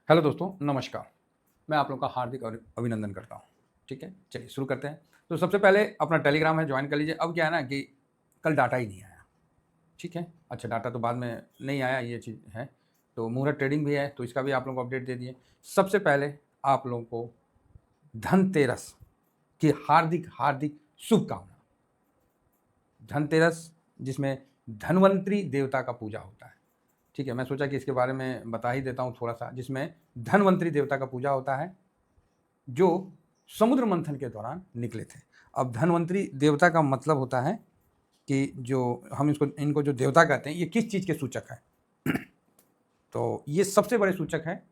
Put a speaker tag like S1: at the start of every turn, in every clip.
S1: Hello दोस्तों, नमस्कार। मैं आप लोगों का हार्दिक अभिनंदन करता हूँ। ठीक है, चलिए शुरू करते हैं। तो सबसे पहले अपना टेलीग्राम है ज्वाइन कर लीजिए। अब क्या है ना कि कल डाटा ही नहीं आया। ठीक है, अच्छा डाटा तो बाद में नहीं आया, ये चीज़ है। तो मुहूर्त ट्रेडिंग भी है, तो इसका भी आप लोगों को अपडेट दे दिए। सबसे पहले आप लोगों को धनतेरस की हार्दिक हार्दिक शुभकामना। धनतेरस जिसमें धन्वंतरी देवता का पूजा होता है। ठीक है, मैं सोचा कि इसके बारे में बता ही देता हूँ थोड़ा सा। जिसमें धन्वंतरी देवता का पूजा होता है जो समुद्र मंथन के दौरान निकले थे। अब धन्वंतरी देवता का मतलब होता है कि जो हम इनको जो देवता कहते हैं, ये किस चीज़ के सूचक है? तो ये सबसे बड़े सूचक है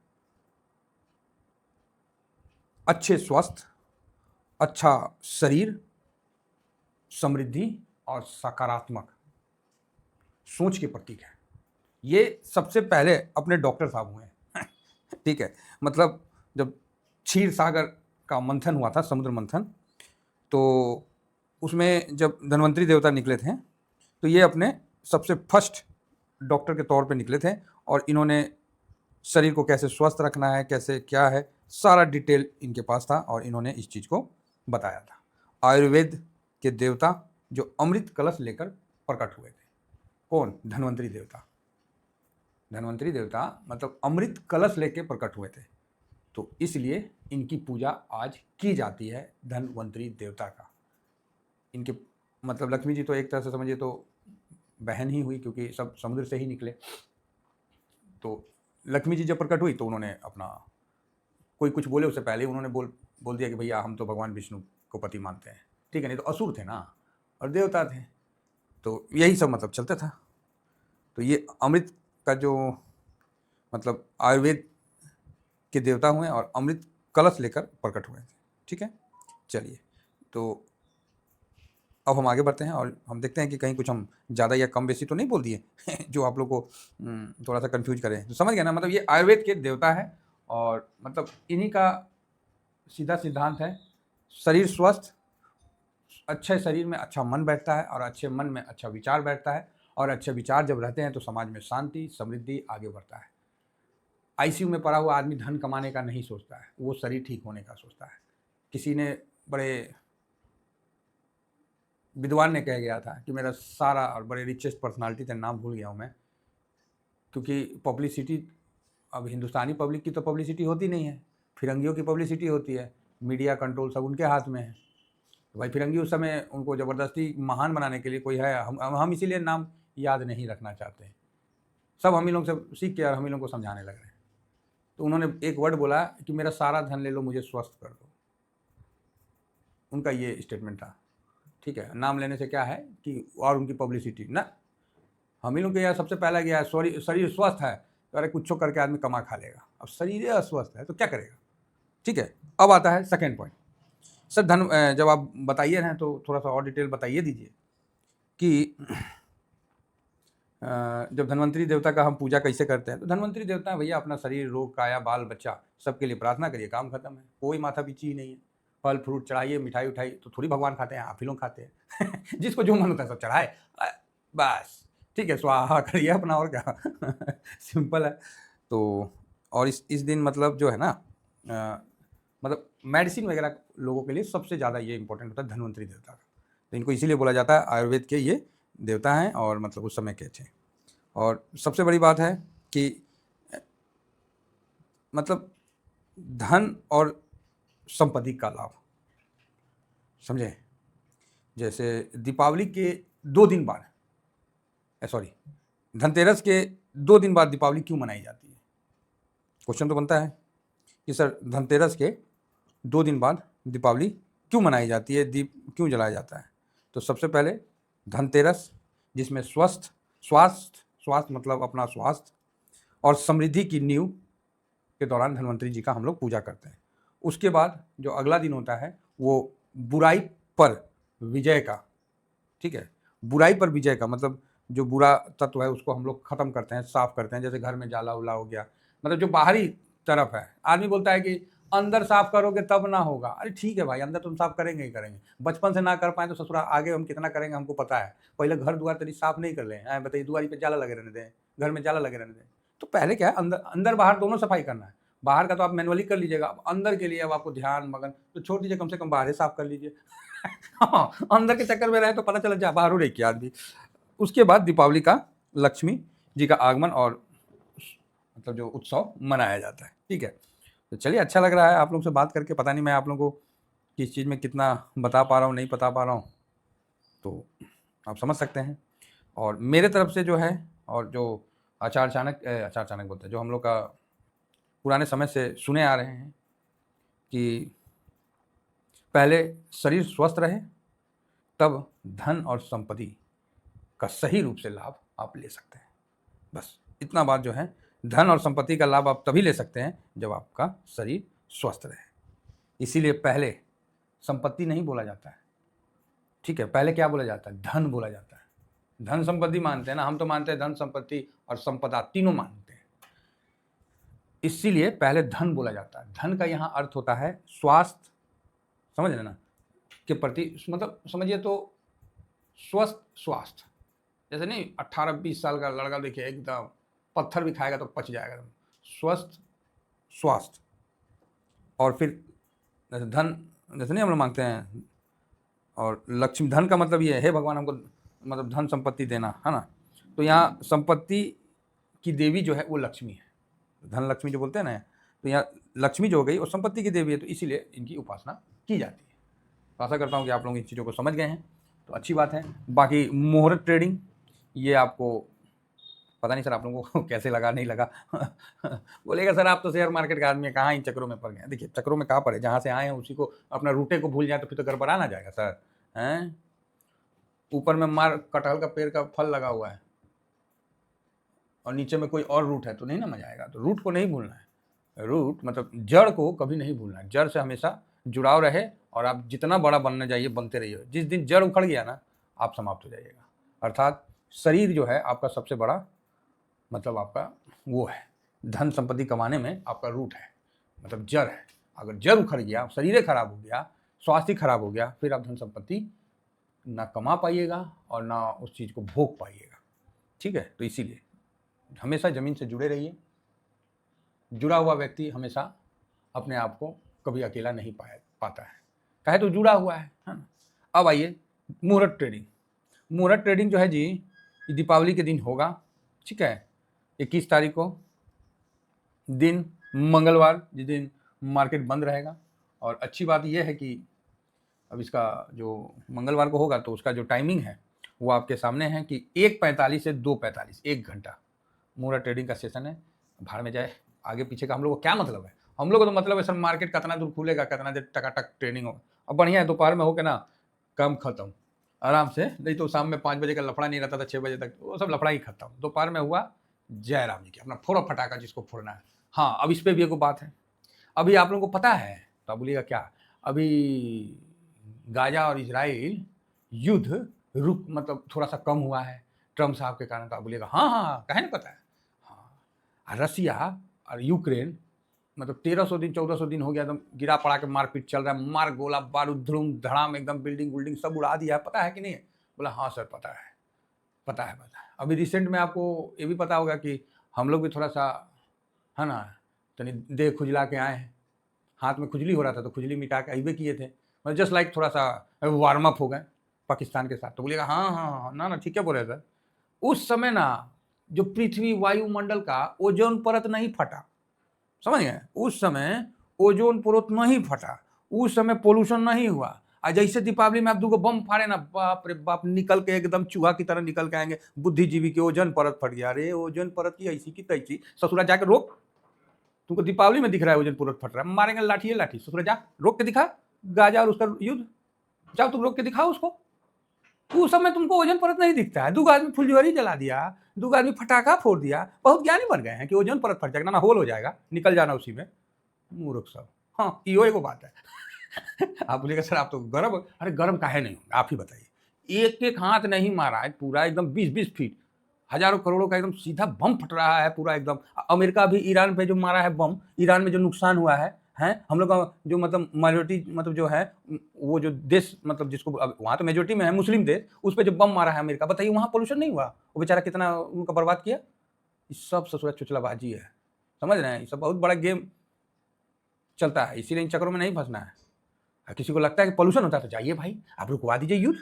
S1: अच्छे स्वास्थ्य, अच्छा शरीर, समृद्धि और सकारात्मक सोच के प्रतीक है। ये सबसे पहले अपने डॉक्टर साहब हुए हैं। ठीक है, मतलब जब क्षीर सागर का मंथन हुआ था, समुद्र मंथन, तो उसमें जब धन्वंतरी देवता निकले थे तो ये अपने सबसे फर्स्ट डॉक्टर के तौर पे निकले थे। और इन्होंने शरीर को कैसे स्वस्थ रखना है, कैसे क्या है, सारा डिटेल इनके पास था और इन्होंने इस चीज़ को बताया था। आयुर्वेद के देवता जो अमृत कलश लेकर प्रकट हुए थे। कौन? धन्वंतरी देवता। धन्वंतरी देवता मतलब अमृत कलश लेके प्रकट हुए थे, तो इसलिए इनकी पूजा आज की जाती है, धन्वंतरी देवता का। इनके मतलब लक्ष्मी जी तो एक तरह से समझिए तो बहन ही हुई, क्योंकि सब समुद्र से ही निकले। तो लक्ष्मी जी जब प्रकट हुई तो उन्होंने अपना, कोई कुछ बोले उससे पहले उन्होंने बोल दिया कि भैया हम तो भगवान विष्णु को पति मानते हैं। ठीक है, नहीं तो असुर थे ना और देवता थे, तो यही सब मतलब चलता था। तो ये अमृत का जो मतलब आयुर्वेद के देवता हुए और अमृत कलश लेकर प्रकट हुए थे। ठीक है, चलिए तो अब हम आगे बढ़ते हैं और हम देखते हैं कि कहीं कुछ हम ज़्यादा या कम बेसी तो नहीं बोल दिए जो आप लोग को थोड़ा सा कंफ्यूज करें। तो समझ गए ना, मतलब ये आयुर्वेद के देवता है और मतलब इन्हीं का सीधा सिद्धांत है, शरीर स्वस्थ, अच्छे शरीर में अच्छा मन बैठता है और अच्छे मन में अच्छा विचार बैठता है। और अच्छे विचार जब रहते हैं तो समाज में शांति समृद्धि आगे बढ़ता है। आईसीयू में पड़ा हुआ आदमी धन कमाने का नहीं सोचता है, वो शरीर ठीक होने का सोचता है। किसी ने बड़े विद्वान ने कह गया था कि मेरा सारा, और बड़े रिचेस्ट पर्सनालिटी थे, नाम भूल गया हूँ मैं, क्योंकि पब्लिसिटी अब हिंदुस्तानी पब्लिक की तो पब्लिसिटी होती नहीं है, फिरंगियों की पब्लिसिटी होती है। मीडिया कंट्रोल सब उनके हाथ में है। तो भाई फिरंगी उस समय उनको ज़बरदस्ती महान बनाने के लिए कोई है, हम इसीलिए नाम याद नहीं रखना चाहते। सब हम ही लोग से सीख के और हम ही लोग को समझाने लग रहे हैं। तो उन्होंने एक वर्ड बोला कि मेरा सारा धन ले लो, मुझे स्वस्थ कर दो। उनका ये स्टेटमेंट था। ठीक है, नाम लेने से क्या है कि और उनकी पब्लिसिटी ना, हम ही लोग के यहाँ सबसे पहला गया है शरीर स्वस्थ है तो अरे कुछ करके आदमी कमा खा लेगा। अब शरीर अस्वस्थ है तो क्या करेगा? ठीक है, अब आता है सेकेंड पॉइंट। सर जब आप बताइए ना तो थोड़ा सा और डिटेल बताइए दीजिए कि जब धन्वंतरी देवता का हम पूजा कैसे करते हैं। तो धन्वंतरी देवता भैया अपना शरीर रोग काया बाल बच्चा सबके लिए प्रार्थना करिए, काम खत्म है। कोई माथा पीछी ही नहीं है। फल फ्रूट चढ़ाइए, मिठाई उठाई तो थोड़ी भगवान खाते हैं, आप ही लोग खाते हैं। जिसको जो मन होता है सब चढ़ाए, बस ठीक है, स्वाहा करिए अपना, और क्या। सिंपल है। तो और इस दिन मतलब जो है ना मतलब मेडिसिन वगैरह लोगों के लिए सबसे ज़्यादा ये इंपॉर्टेंट होता है धन्वंतरी देवता का। तो इनको इसीलिए बोला जाता है आयुर्वेद के ये देवता हैं और मतलब उस समय के थे। और सबसे बड़ी बात है कि मतलब धन और संपत्ति का लाभ, समझे? जैसे दीपावली के 2 दिन बाद, सॉरी, धनतेरस के 2 दिन बाद दीपावली क्यों मनाई जाती है? क्वेश्चन तो बनता है कि सर धनतेरस के 2 दिन बाद दीपावली क्यों मनाई जाती है, दीप क्यों जलाया जाता है? तो सबसे पहले धनतेरस जिसमें स्वास्थ्य मतलब अपना स्वास्थ्य और समृद्धि की नींव के दौरान धन्वंतरी जी का हम लोग पूजा करते हैं। उसके बाद जो अगला दिन होता है वो बुराई पर विजय का। ठीक है, बुराई पर विजय का मतलब जो बुरा तत्व है उसको हम लोग खत्म करते हैं, साफ करते हैं। जैसे घर में जाला उला हो गया, मतलब जो बाहरी तरफ है। आदमी बोलता है कि अंदर साफ करोगे तब ना होगा। अरे ठीक है भाई, अंदर तुम साफ करेंगे ही करेंगे। बचपन से ना कर पाए तो ससुरा आगे हम कितना करेंगे हमको पता है। पहले घर द्वार तेरी साफ नहीं कर ले, बताइए, दुआरी पे जाला लगे रहने दें, घर में जाला लगे रहने दें। तो पहले क्या है, अंदर अंदर बाहर दोनों सफाई करना है। बाहर का तो आप मैनुअली कर लीजिएगा, अब अंदर के लिए अब आपको ध्यान मगन तो छोड़ दीजिए, कम से कम बाहर ही साफ कर लीजिए। हाँ, अंदर के चक्कर में रहे तो पता चला जा बाहर हो रही क्या आदमी। उसके बाद दीपावली का लक्ष्मी जी का आगमन और मतलब जो उत्सव मनाया जाता है। ठीक है, तो चलिए अच्छा लग रहा है आप लोग से बात करके। पता नहीं मैं आप लोगों को किस चीज़ में कितना बता पा रहा हूँ, नहीं बता पा रहा हूँ, तो आप समझ सकते हैं। और मेरे तरफ से जो है, और जो आचार चाणक्य बोलते हैं, जो हम लोग का पुराने समय से सुने आ रहे हैं कि पहले शरीर स्वस्थ रहे तब धन और संपत्ति का सही रूप से लाभ आप ले सकते हैं। बस इतना बात जो है, धन और संपत्ति का लाभ आप तभी ले सकते हैं जब आपका शरीर स्वस्थ रहे। इसीलिए पहले संपत्ति नहीं बोला जाता है, ठीक है, पहले क्या बोला जाता है? धन बोला जाता है। धन संपत्ति मानते हैं ना, हम तो मानते हैं धन संपत्ति और संपदा तीनों मानते हैं, इसीलिए पहले धन बोला जाता है। धन का यहाँ अर्थ होता है स्वास्थ्य, समझ रहे ना, के प्रति, मतलब समझिए तो स्वस्थ स्वास्थ्य। जैसे नहीं 18-20 साल का लड़का देखिए एकदम पत्थर भी खाएगा तो पच जाएगा एकदम, स्वस्थ स्वास्थ्य। और फिर जैसे धन, जैसे नहीं हम लोग मांगते हैं, और लक्ष्मी, धन का मतलब ये है भगवान हमको मतलब धन संपत्ति देना, है ना। तो यहाँ संपत्ति की देवी जो है वो लक्ष्मी है, धन लक्ष्मी जो बोलते हैं ना, तो यहाँ लक्ष्मी जो हो गई और संपत्ति की देवी है, तो इसीलिए इनकी उपासना की जाती है। तो आशा करता हूँ कि आप लोग इन चीज़ों को समझ गए हैं, तो अच्छी बात है। बाकी मुहूर्त ट्रेडिंग, ये आपको पता नहीं सर आप लोगों को कैसे लगा, नहीं लगा। बोलेगा सर आप तो शेयर मार्केट का आदमी है, कहाँ इन चक्रों में पड़ गए। देखिए चक्रों में कहाँ पड़े, जहाँ से आए हैं उसी को अपना रूटे को भूल जाए तो फिर तो गड़बड़ा ना जाएगा सर, हैं। ऊपर में मार कटहल का पेड़ का फल लगा हुआ है और नीचे में कोई और रूट है तो नहीं ना मजा आएगा। तो रूट को नहीं भूलना है, रूट मतलब जड़ को कभी नहीं भूलना है। जड़ से हमेशा जुड़ाव रहे और आप जितना बड़ा बनने जाइए बनते रहिए। जिस दिन जड़ उखड़ गया ना आप समाप्त हो जाइएगा। अर्थात शरीर जो है आपका सबसे बड़ा मतलब आपका वो है, धन संपत्ति कमाने में आपका रूट है, मतलब जड़ है। अगर जड़ उखड़ गया, शरीर खराब हो गया, स्वास्थ्य खराब हो गया, फिर आप धन संपत्ति ना कमा पाइएगा और ना उस चीज़ को भोग पाइएगा। ठीक है, तो इसीलिए हमेशा ज़मीन से जुड़े रहिए। जुड़ा हुआ व्यक्ति हमेशा अपने आप को कभी अकेला नहीं पाता है, कहे तो जुड़ा हुआ है ना। अब आइए मुहूर्त ट्रेडिंग। मुहूर्त ट्रेडिंग जो है जी दीपावली के दिन होगा, ठीक है, 21 तारीख को, दिन मंगलवार, जिस दिन मार्केट बंद रहेगा। और अच्छी बात यह है कि अब इसका जो मंगलवार को होगा तो उसका जो टाइमिंग है वो आपके सामने है कि 1:45 से 2:45, 1 घंटा मुहूर्त ट्रेडिंग का सेशन है। भाड़ में जाए, आगे पीछे का हम लोग को क्या मतलब है। हम लोग को तो मतलब है सर मार्केट कितना दूर खुलेगा, कितना देर टकाटक ट्रेडिंग होगा। अब बढ़िया है दोपहर में हो के ना काम खत्म आराम से, नहीं तो शाम में 5 बजे का लफड़ा नहीं रहता था 6 बजे तक, वो सब लफड़ा ही खत्म। दोपहर में हुआ जय राम जी की, अपना फोड़ा फटाका जिसको फोड़ना है। हाँ, अब इस पर भी एक बात है, अभी आप लोगों को पता है तो आप बोलिएगा क्या, अभी गाजा और इजराइल युद्ध रुक मतलब थोड़ा सा कम हुआ है ट्रम्प साहब के कारण। तो आप बोलिएगा हाँ हाँ हाँ, कहे नहीं पता है। हाँ, रसिया और यूक्रेन मतलब 1300 दिन 1400 दिन हो गया, एकदम गिरा पड़ा के मारपीट चल रहा है, मार गोला बारूद धड़ूम धड़ाम एकदम बिल्डिंग विल्डिंग सब उड़ा दिया है, पता है कि नहीं? बोला हाँ सर पता है पता है पता है। अभी रिसेंट में आपको ये भी पता होगा कि हम लोग भी थोड़ा सा है ना तनी देह खुजला के आए हैं, हाथ में खुजली हो रहा था तो खुजली मिटा के अइबे किए थे, मतलब जस्ट लाइक थोड़ा सा वार्म अप हो गए पाकिस्तान के साथ। तो बोलिएगा हाँ हाँ हाँ ना ना ठीक है बोले सर। उस समय ना जो पृथ्वी वायुमंडल का ओजोन परत नहीं फटा, समझ गए, उस समय ओजोन परत नहीं फटा, उस समय पोल्यूशन नहीं हुआ। और जैसे दीपावली में आप 2 बम फाड़े ना, बाप रे बाप निकल के एकदम चूहा की तरह निकल के आएंगे बुद्धिजीवी के, ओजोन परत फट गया। अरे ओजोन परत की ऐसी की तैसी, ससुरा जाके रोक, तुमको दीपावली में दिख रहा है ओजोन परत फट रहा है, मारेंगे लाठी है लाठी, ससुरा जा रोक के दिखा गाजा और उसका युद्ध, जाओ तुम रोक के दिखाओ उसको। उस समय तुमको ओजोन परत नहीं दिखता है, 2 आदमी फुलझड़ी जला दिया, 2 आदमी फटाखा फोड़ दिया, बहुत ज्ञानी बन गए हैं कि ओजोन परत फट जाएगा ना, होल हो जाएगा, निकल जाना उसी में, मूर्ख सब। हाँ यो एगो बात है। आप बोलिएगा सर आप तो गर्म, अरे गर्म काहे नहीं होंगे आप ही बताइए। एक एक हाथ नहीं मारा है, पूरा एकदम 20-20 फीट हजारों करोड़ों का एकदम सीधा बम फट रहा है पूरा एकदम। अमेरिका भी ईरान पे जो मारा है बम, ईरान में जो नुकसान हुआ है हम लोग का जो मतलब माइनॉरिटी मतलब जो है वो जो देश मतलब जिसको वहाँ तो मेजोरिटी में है मुस्लिम देश, उस पर जो बम मारा है अमेरिका, बताइए वहाँ पोल्यूशन नहीं हुआ, वो बेचारा कितना उनका बर्बाद किया। ये सब ससुरा चुचलाबाजी है, समझ रहे हैं, ये सब बहुत बड़ा गेम चलता है, इसीलिए इन चक्करों में नहीं फंसना है। किसी को लगता है कि पोल्यूशन होता है तो जाइए भाई, आप रुकवा दीजिए युद्ध,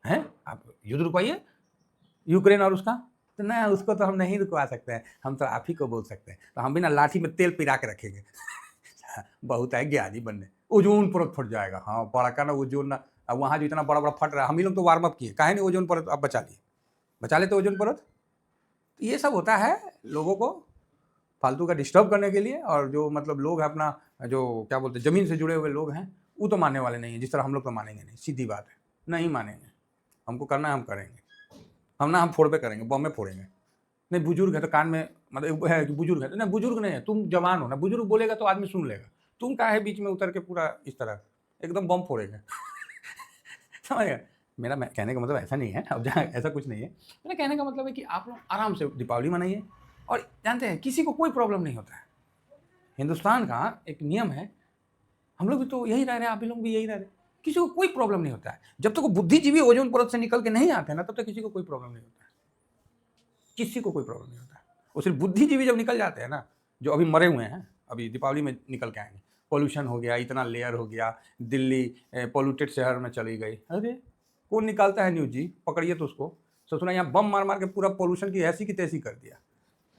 S1: हैं, आप युद्ध रुकवाइए यूक्रेन और उसका। तो ना, उसको तो हम नहीं रुकवा सकते हैं, हम तो आप ही को बोल सकते हैं। तो हम भी ना लाठी में तेल पिरा के रखेंगे। बहुत है ज्ञानी बनने, ओजोन परत फट जाएगा। हाँ, बड़ा का ना ओजोन ना, अब वहाँ जो इतना बड़ा बड़ा फट रहा है, हम ही लोग तो वार्म अप किए, काहे नहीं ओजोन परत अब बचा लिए, बचा लेते ओजोन परत। तो ये सब होता है लोगों को फालतू का डिस्टर्ब करने के लिए। और जो मतलब लोग हैं अपना, जो क्या बोलते हैं, ज़मीन से जुड़े हुए लोग हैं, वो तो मानने वाले नहीं हैं, जिस तरह हम लोग तो मानेंगे नहीं, सीधी बात है, नहीं मानेंगे। हमको करना है हम करेंगे, हम फोड़ पे करेंगे, बम में फोड़ेंगे। नहीं, बुजुर्ग है तो कान में, मतलब है कि बुजुर्ग है तो नहीं, बुजुर्ग नहीं है, तुम जवान हो ना, बुजुर्ग बोलेगा तो आदमी सुन लेगा, तुम क्या है बीच में उतर के पूरा इस तरह एकदम बम फोड़ेंगे। समझ गए? मेरा कहने का मतलब ऐसा नहीं है, अब जहाँ ऐसा कुछ नहीं है, मेरा कहने का मतलब है कि आप लोग आराम से दीपावली मनाइए। और जानते हैं, किसी को कोई प्रॉब्लम नहीं होता है। हिंदुस्तान का एक नियम है, हम लोग भी तो यही रह रहे हैं, आप लोग भी यही रह रहे हैं, किसी को कोई प्रॉब्लम नहीं होता है। जब तक वो बुद्धिजीवी ओजोन परत से निकल के नहीं आते हैं ना, तब तक किसी को कोई प्रॉब्लम नहीं होता है, किसी को कोई प्रॉब्लम नहीं होता है। वो सिर्फ बुद्धिजीवी जब निकल जाते हैं ना, जो अभी मरे हुए हैं, अभी दीपावली में निकल के आएंगे, पोल्यूशन हो गया, इतना लेयर हो गया, दिल्ली पोल्यूटेड शहर में चली गई, अरे कौन निकालता है न्यूज जी, पकड़िए तो उसको। ससुरा यहाँ बम मार मार के पूरा पोल्यूशन की ऐसी की तैसी कर दिया।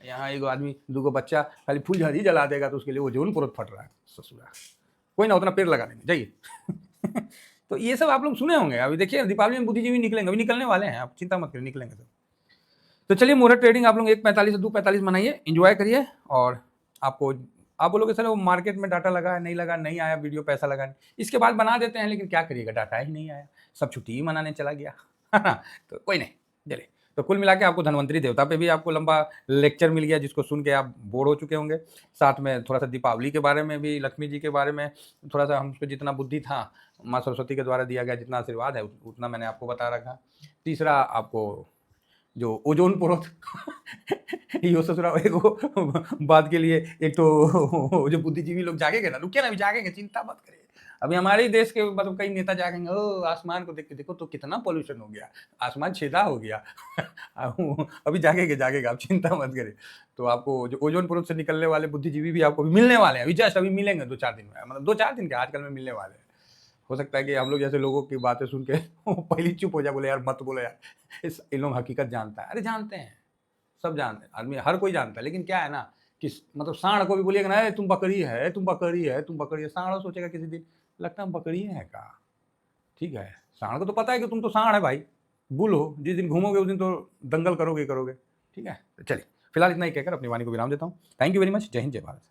S1: यहाँ एक आदमी दूगो बच्चा खाली फुलझड़ी जला देगा तो उसके लिए ओजोन परत फट रहा है। ससुरा कोई ना, उतना पेड़ लगा देंगे, जाइए। तो ये सब आप लोग सुने होंगे। अभी देखिए दीपावली में बुद्धिजीवी निकलेंगे, अभी निकलने वाले हैं, आप चिंता मत करिए, निकलेंगे सब। तो चलिए, मुहूर्त ट्रेडिंग आप लोग 1:45 से 2:45 मनाइए, एंजॉय करिए। और आपको, आप बोलोगे सर वो मार्केट में डाटा लगा है, नहीं लगा, नहीं आया वीडियो, पैसा लगा नहीं, इसके बाद बना देते हैं, लेकिन क्या करिएगा, डाटा ही नहीं आया, सब छुट्टी ही मनाने चला गया। तो कोई नहीं, चलिए। तो कुल मिला के आपको धन्वंतरी देवता पे भी आपको लंबा लेक्चर मिल गया, जिसको सुन के आप बोर हो चुके होंगे। साथ में थोड़ा सा दीपावली के बारे में भी, लक्ष्मी जी के बारे में थोड़ा सा, हमको जितना बुद्धि था माँ सरस्वती के द्वारा दिया गया जितना आशीर्वाद है, उतना मैंने आपको बता रखा। तीसरा, आपको जो ओजोन परत यो ससुरा एगो बात के लिए, एक तो जो बुद्धिजीवी लोग जागेंगे ना, रुकिए ना, अभी जागेंगे, चिंता मत करिए। अभी हमारे ही देश के मतलब कई नेता जागेंगे, ओ आसमान को देख के देखो तो कितना पोल्यूशन हो गया, आसमान छेदा हो गया। अभी जागेगा, आप चिंता मत करिए। तो आपको जो ओजोन परत से निकलने वाले बुद्धिजीवी भी आपको भी मिलने वाले हैं, अभी जस्ट अभी मिलेंगे 2-4 दिन में, मतलब 2-4 दिन के आजकल में मिलने वाले हैं। हो सकता है कि हम लोग जैसे लोगों की बातें सुन के पहले चुप हो जाए, बोले यार मत बोलो यार, इन लोग हकीकत जानता है। अरे जानते हैं, सब जानते हैं, आदमी हर कोई जानता है, लेकिन क्या है ना कि मतलब सांड को भी बोलिएगा ना, तुम बकरी है, तुम बकरी है, तुम बकरी है, सांड सोचेगा किसी दिन, लगता है बकरी है का, ठीक है। सांड को तो पता है कि तुम तो सांड है भाई, बुल हो, जिस दिन घूमोगे उस दिन तो दंगल करोगे, ठीक है। तो चलिए, फिलहाल इतना ही कहकर अपनी वाणी को विराम देता हूँ। Thank you very much. जय हिंद, जय भारत।